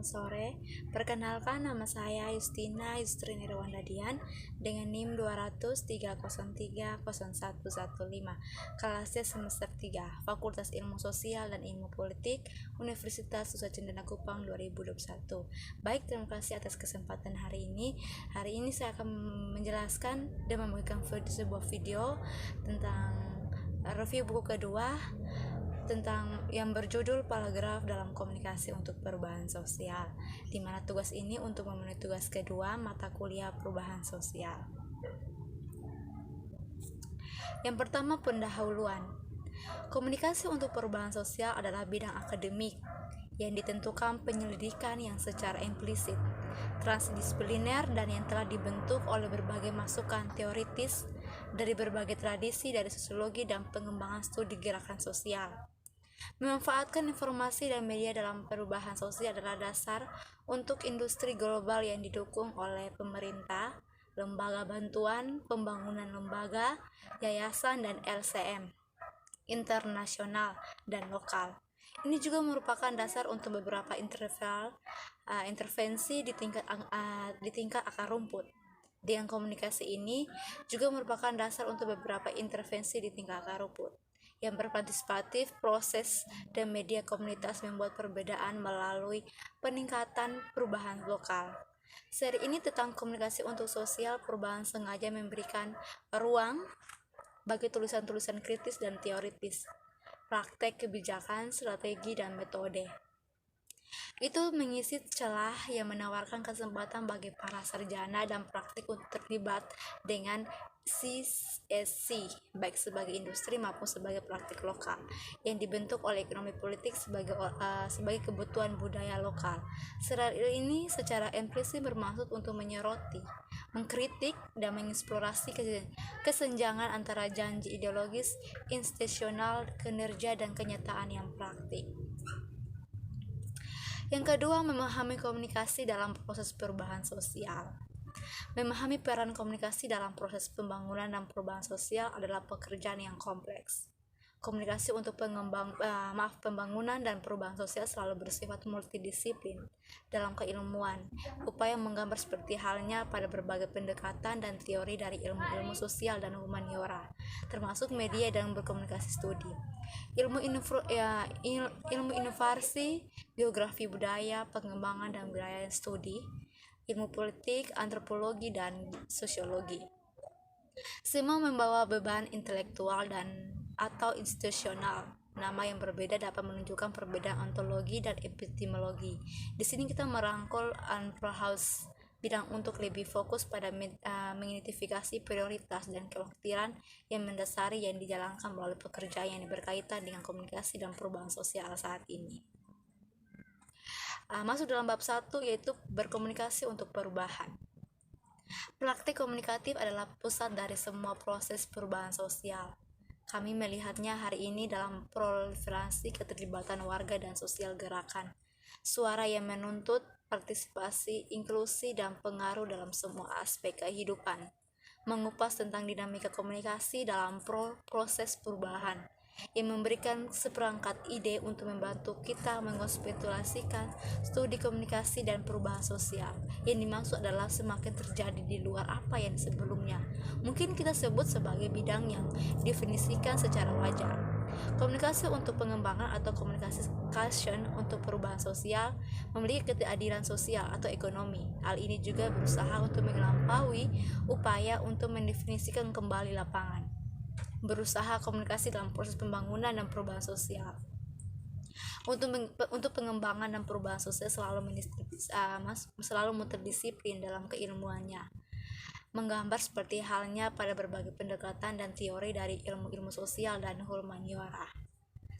selamat sore. Perkenalkan, nama saya Justina Yustrini Rwandadian dengan NIM 203030115, kelasnya semester 3, Fakultas Ilmu Sosial dan Ilmu Politik, Universitas Nusa Cendana Kupang 2021. Baik, terima kasih atas kesempatan hari ini. Hari ini saya akan menjelaskan dan membagikan sebuah video tentang review buku kedua tentang yang berjudul paragraf dalam komunikasi untuk perubahan sosial, di mana tugas ini untuk memenuhi tugas kedua mata kuliah perubahan sosial. Yang pertama, pendahuluan. Komunikasi untuk perubahan sosial adalah bidang akademik yang ditentukan penyelidikan yang secara implisit, transdisipliner, dan yang telah dibentuk oleh berbagai masukan teoritis dari berbagai tradisi dari sosiologi dan pengembangan studi gerakan sosial. Memanfaatkan informasi dan media dalam perubahan sosial adalah dasar untuk industri global yang didukung oleh pemerintah, lembaga bantuan, pembangunan lembaga, yayasan, dan LCM, internasional dan lokal. Ini juga merupakan dasar untuk beberapa intervensi di tingkat akar rumput. Dengan komunikasi ini juga merupakan dasar untuk beberapa intervensi di tingkat akar rumput yang berpartisipatif, proses, dan media komunitas membuat perbedaan melalui peningkatan perubahan lokal. Seri ini tentang komunikasi untuk sosial perubahan sengaja memberikan ruang bagi tulisan-tulisan kritis dan teoritis, praktek kebijakan, strategi, dan metode. Itu mengisi celah yang menawarkan kesempatan bagi para sarjana dan praktik untuk terlibat dengan CSC, baik sebagai industri maupun sebagai praktik lokal yang dibentuk oleh ekonomi politik sebagai kebutuhan budaya lokal. Seri ini secara implisit bermaksud untuk menyoroti, mengkritik, dan mengeksplorasi kesenjangan antara janji ideologis institusional, kinerja, dan kenyataan yang praktik. Yang kedua, memahami komunikasi dalam proses perubahan sosial. Memahami peran komunikasi dalam proses pembangunan dan perubahan sosial adalah pekerjaan yang kompleks. Komunikasi untuk pembangunan dan perubahan sosial selalu bersifat multidisiplin dalam keilmuan. Upaya menggambar seperti halnya pada berbagai pendekatan dan teori dari ilmu-ilmu sosial dan humaniora, termasuk media dan berkomunikasi studi. Ilmu inovasi, geografi budaya, pengembangan dan budaya studi, ilmu politik, antropologi, dan sosiologi. Semua membawa beban intelektual dan atau institusional. Nama yang berbeda dapat menunjukkan perbedaan ontologi dan epistemologi. Di sini kita merangkul Anperhaus bidang untuk lebih fokus pada mengidentifikasi prioritas dan kekhawatiran yang mendasari yang dijalankan melalui pekerjaan yang berkaitan dengan komunikasi dan perubahan sosial saat ini. Masuk dalam bab 1, yaitu berkomunikasi untuk perubahan. Praktik komunikatif adalah pusat dari semua proses perubahan sosial. Kami melihatnya hari ini dalam proliferasi keterlibatan warga dan sosial gerakan. Suara yang menuntut partisipasi, inklusi, dan pengaruh dalam semua aspek kehidupan. Mengupas tentang dinamika komunikasi dalam proses perubahan, yang memberikan seperangkat ide untuk membantu kita mengkonspirasikan studi komunikasi dan perubahan sosial. Yang dimaksud adalah semakin terjadi di luar apa yang sebelumnya mungkin kita sebut sebagai bidang yang definisikan secara wajar. Komunikasi untuk pengembangan atau communication untuk perubahan sosial memiliki ketidakadilan sosial atau ekonomi. Hal ini juga berusaha untuk melampaui upaya untuk mendefinisikan kembali lapangan. Berusaha komunikasi dalam proses pembangunan dan perubahan sosial. Untuk pengembangan dan perubahan sosial selalu multidisiplin dalam keilmuannya. Menggambar seperti halnya pada berbagai pendekatan dan teori dari ilmu-ilmu sosial dan humaniora,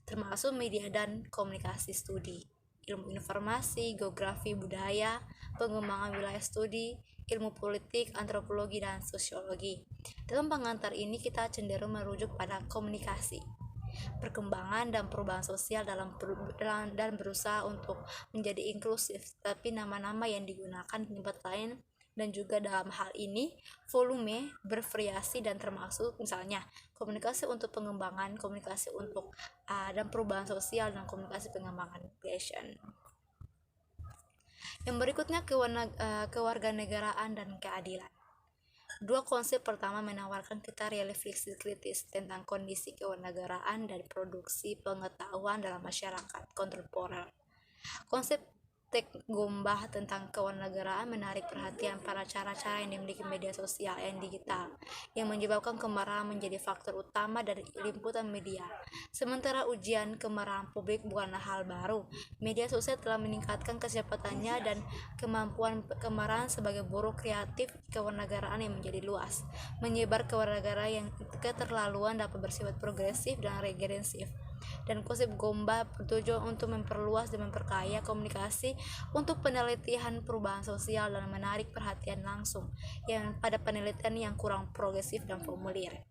termasuk media dan komunikasi studi, ilmu informasi, geografi budaya, pengembangan wilayah studi, ilmu politik, antropologi, dan sosiologi. Dalam pengantar ini kita cenderung merujuk pada komunikasi, perkembangan dan perubahan sosial dan berusaha untuk menjadi inklusif, tapi nama-nama yang digunakan di tempat lain dan juga dalam hal ini volume bervariasi dan termasuk misalnya komunikasi untuk pengembangan, komunikasi untuk dan perubahan sosial, dan komunikasi pengembangan passion. Yang berikutnya kewarganegaraan dan keadilan. Dua konsep pertama menawarkan kita refleksi kritis tentang kondisi kewarganegaraan dan produksi pengetahuan dalam masyarakat kontemporer. Konsep Tek Gombah tentang kewarganegaraan menarik perhatian pada cara-cara yang dimiliki media sosial yang digital, yang menyebabkan kemarahan menjadi faktor utama dari liputan media. Sementara ujian kemarahan publik bukanlah hal baru, media sosial telah meningkatkan kecepatannya dan kemampuan kemarahan sebagai buruh kreatif kewarganegaraan yang menjadi luas. Menyebar kewarganegaraan yang keterlaluan dapat bersifat progresif dan regresif. Dan konsep Gombah bertujuan untuk memperluas dan memperkaya komunikasi untuk penelitian perubahan sosial dan menarik perhatian langsung yang pada penelitian yang kurang progresif dan formulir.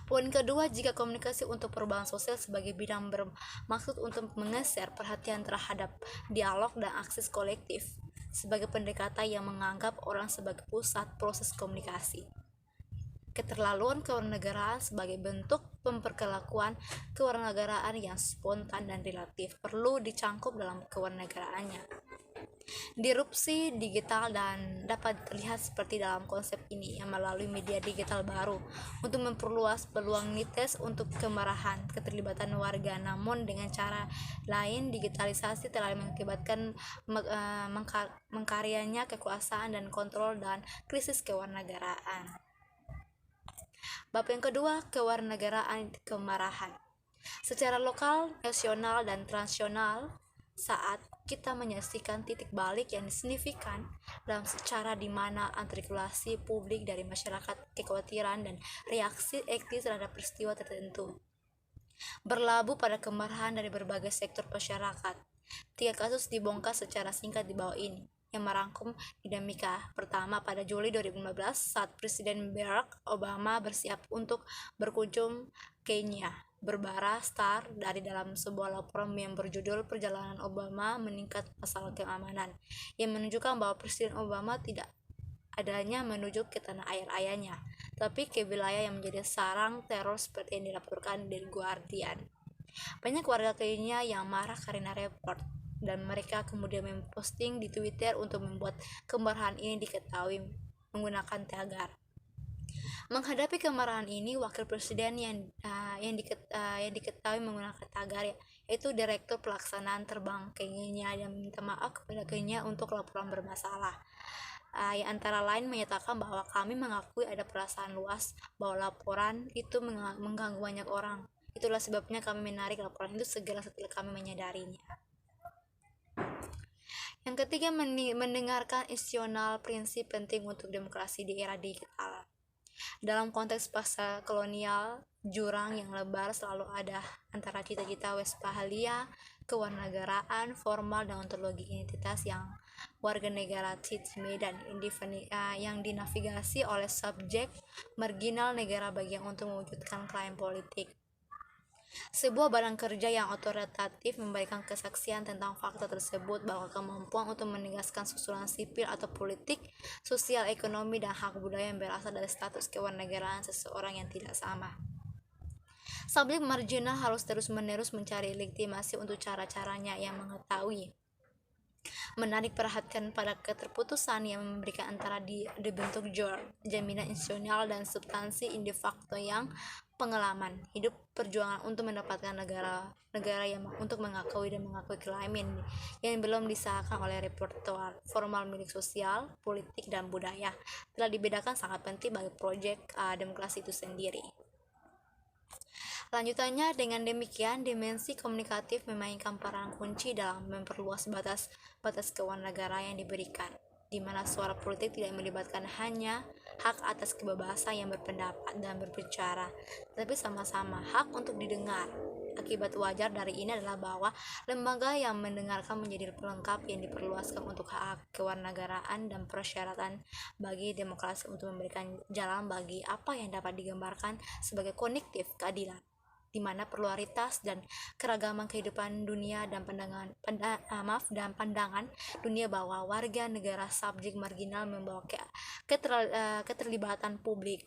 Poin kedua, jika komunikasi untuk perubahan sosial sebagai bidang bermaksud untuk menggeser perhatian terhadap dialog dan akses kolektif sebagai pendekatan yang menganggap orang sebagai pusat proses komunikasi. Keterlaluan kewarganegaraan sebagai bentuk pemperlakuan kewarganegaraan yang spontan dan relatif perlu dicangkup dalam kewarganegaraannya. Disrupsi digital dan dapat terlihat seperti dalam konsep ini yang melalui media digital baru untuk memperluas peluang nites untuk kemarahan keterlibatan warga, namun dengan cara lain digitalisasi telah mengakibatkan mengkaryanya kekuasaan dan kontrol dan krisis kewarganegaraan. Bab yang kedua, kewarganegaraan kemarahan. Secara lokal, nasional, dan transnasional, saat kita menyaksikan titik balik yang signifikan dalam secara di mana artikulasi publik dari masyarakat, kekhawatiran dan reaksi etis terhadap peristiwa tertentu berlabuh pada kemarahan dari berbagai sektor masyarakat. 3 kasus dibongkar secara singkat di bawah ini yang merangkum dinamika. Pertama, pada Juli 2015 saat Presiden Barack Obama bersiap untuk berkunjung Kenya, berbara Star dari dalam sebuah laporan yang berjudul Perjalanan Obama Meningkat Masalah Keamanan, yang menunjukkan bahwa Presiden Obama tidak adanya menuju ke tanah air ayahnya, tapi ke wilayah yang menjadi sarang teror seperti yang dilaporkan di Guardian. Banyak warga Kenya yang marah karena report, dan mereka kemudian memposting di Twitter untuk membuat kemarahan ini diketahui menggunakan tagar. Menghadapi kemarahan ini, wakil presiden yang diketahui menggunakan tagar yaitu Direktur Pelaksanaan Terbang Kenya yang meminta maaf kepada Kenya untuk laporan bermasalah. Yang antara lain menyatakan bahwa kami mengakui ada perasaan luas bahwa laporan itu mengganggu banyak orang. Itulah sebabnya kami menarik laporan itu segera setelah kami menyadarinya. Yang ketiga, mendengarkan institusional prinsip penting untuk demokrasi di era digital. Dalam konteks pasca kolonial, jurang yang lebar selalu ada antara cita-cita Westphalia, kewarganegaraan formal dan ontologi identitas yang warga negara Titme dan yang dinavigasi oleh subjek marginal negara bagian untuk mewujudkan klaim politik. Sebuah badan kerja yang otoritatif memberikan kesaksian tentang fakta tersebut bahwa kemampuan untuk menegaskan susunan sipil atau politik, sosial, ekonomi, dan hak budaya yang berasal dari status kewarganegaraan seseorang yang tidak sama. Subjek marginal harus terus-menerus mencari legitimasi untuk cara-caranya yang mengetahui menarik perhatian pada keterputusan yang memberikan antara dibentuk jaminan institusional dan substansi de facto yang pengalaman hidup perjuangan untuk mendapatkan negara yang untuk mengakui klaim yang belum disahkan oleh repertoire formal milik sosial, politik, dan budaya telah dibedakan sangat penting bagi proyek demokrasi itu sendiri. Lanjutannya, dengan demikian, dimensi komunikatif memainkan peran kunci dalam memperluas batas kewarganegaraan yang diberikan, di mana suara politik tidak melibatkan hanya hak atas kebebasan yang berpendapat dan berbicara, tapi sama-sama hak untuk didengar. Akibat wajar dari ini adalah bahwa lembaga yang mendengarkan menjadi pelengkap yang diperluaskan untuk hak kewarganegaraan dan persyaratan bagi demokrasi untuk memberikan jalan bagi apa yang dapat digambarkan sebagai konektif keadilan, di mana pluralitas dan keragaman kehidupan dunia dan pandangan dunia bahwa warga negara subjek marginal membawa keterlibatan politik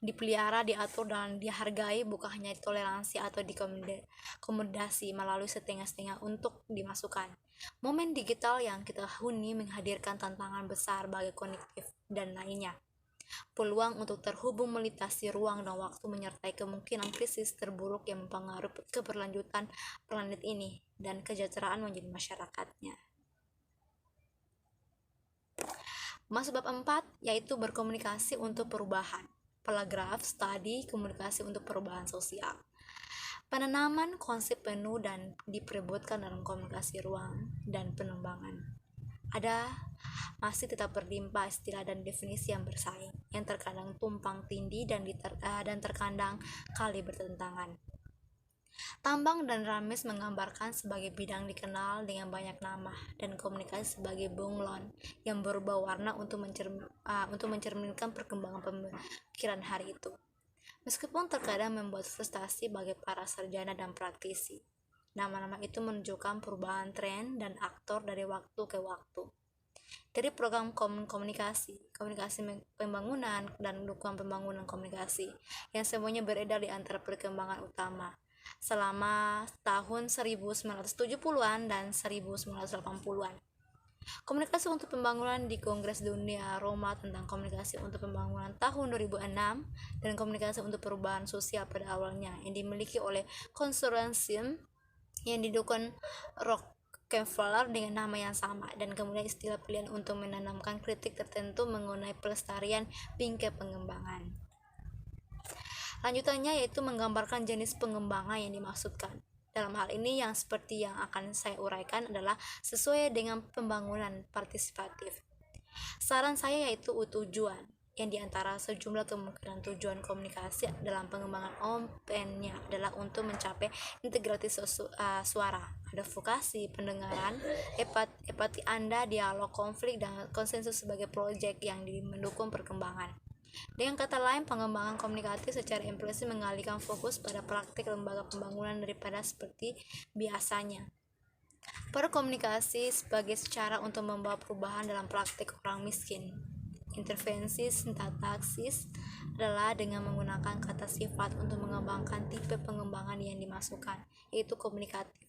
dipelihara, diatur, dan dihargai, bukan hanya toleransi atau dikomodasi melalui setengah-setengah untuk dimasukkan. Momen digital yang kita huni menghadirkan tantangan besar bagi kognitif dan lainnya. Peluang untuk terhubung melintasi ruang dan waktu menyertai kemungkinan krisis terburuk yang mempengaruhi keberlanjutan planet ini dan kesejahteraan menjadi masyarakatnya. Masuk bab 4, yaitu berkomunikasi untuk perubahan. Paragraf studi komunikasi untuk perubahan sosial. Penanaman konsep penuh dan diperebutkan dalam komunikasi ruang dan pengembangan. Ada masih tetap berlimpah istilah dan definisi yang bersaing, yang terkadang tumpang tindih dan terkadang kali bertentangan. Tambang dan Rames menggambarkan sebagai bidang dikenal dengan banyak nama, dan komunikasi sebagai bunglon yang berubah warna untuk mencerminkan perkembangan pemikiran hari itu. Meskipun terkadang membuat frustasi bagi para sarjana dan praktisi, nama-nama itu menunjukkan perubahan tren dan aktor dari waktu ke waktu. Dari program komunikasi pembangunan, dan dukungan pembangunan komunikasi, yang semuanya beredar di antara perkembangan utama selama tahun 1970-an dan 1980-an. Komunikasi untuk pembangunan di Kongres Dunia Roma tentang komunikasi untuk pembangunan tahun 2006 dan komunikasi untuk perubahan sosial pada awalnya yang dimiliki oleh konsorsium yang didukung Rockefeller dengan nama yang sama, dan kemudian istilah pilihan untuk menanamkan kritik tertentu mengenai pelestarian bingkai pengembangan. Lanjutannya yaitu menggambarkan jenis pengembangan yang dimaksudkan. Dalam hal ini yang seperti yang akan saya uraikan adalah sesuai dengan pembangunan partisipatif. Saran saya yaitu tujuan, yang diantara sejumlah kemungkinan tujuan komunikasi dalam pengembangan open-nya adalah untuk mencapai integrasi suara, advokasi, pendengaran, empati Anda, dialog, konflik, dan konsensus sebagai proyek yang mendukung perkembangan. Dengan kata lain, pengembangan komunikatif secara implisit mengalihkan fokus pada praktik lembaga pembangunan daripada seperti biasanya. Berkomunikasi sebagai cara untuk membawa perubahan dalam praktik orang miskin. Intervensi sintaksis adalah dengan menggunakan kata sifat untuk mengembangkan tipe pengembangan yang dimasukkan, yaitu komunikatif.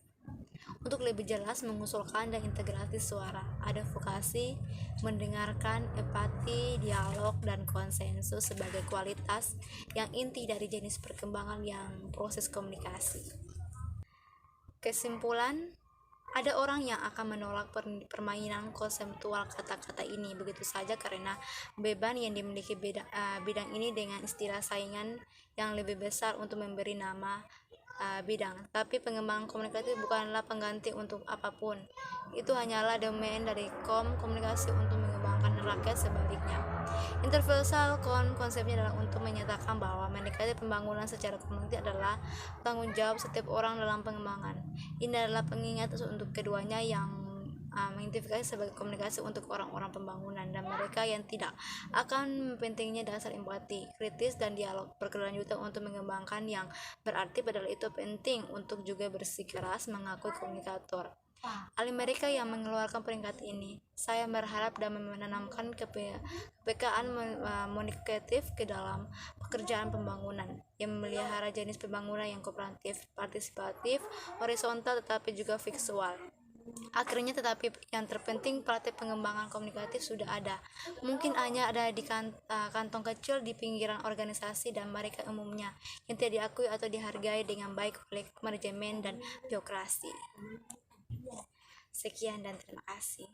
Untuk lebih jelas mengusulkan dan integrasi suara, advokasi, mendengarkan, empati, dialog, dan konsensus sebagai kualitas yang inti dari jenis perkembangan yang proses komunikasi. Kesimpulan, ada orang yang akan menolak permainan konseptual kata-kata ini begitu saja karena beban yang dimiliki bidang ini dengan istilah saingan yang lebih besar untuk memberi nama bidang. Tapi pengembangan komunikatif bukanlah pengganti untuk apapun. Itu hanyalah domain dari komunikasi untuk mengembangkan rakyat. Sebaliknya, interversal konsepnya adalah untuk menyatakan bahwa mendekati pembangunan secara komunikatif adalah tanggung jawab setiap orang dalam pengembangan. Ini adalah pengingat untuk keduanya yang mengidentifikasi sebagai komunikasi untuk orang-orang pembangunan dan mereka yang tidak, akan pentingnya dasar empati, kritis, dan dialog berkelanjutan untuk mengembangkan, yang berarti padahal itu penting untuk juga bersikeras mengakui komunikator ahli mereka yang mengeluarkan peringkat ini. Saya berharap dan menanamkan kepekaan komunikatif ke dalam pekerjaan pembangunan yang memelihara jenis pembangunan yang kooperatif, partisipatif, horizontal, tetapi juga visual. Akhirnya, tetapi yang terpenting, praktik pengembangan komunikatif sudah ada. Mungkin hanya ada di kantong kecil di pinggiran organisasi dan mereka umumnya yang tidak diakui atau dihargai dengan baik oleh manajemen dan birokrasi. Sekian dan terima kasih.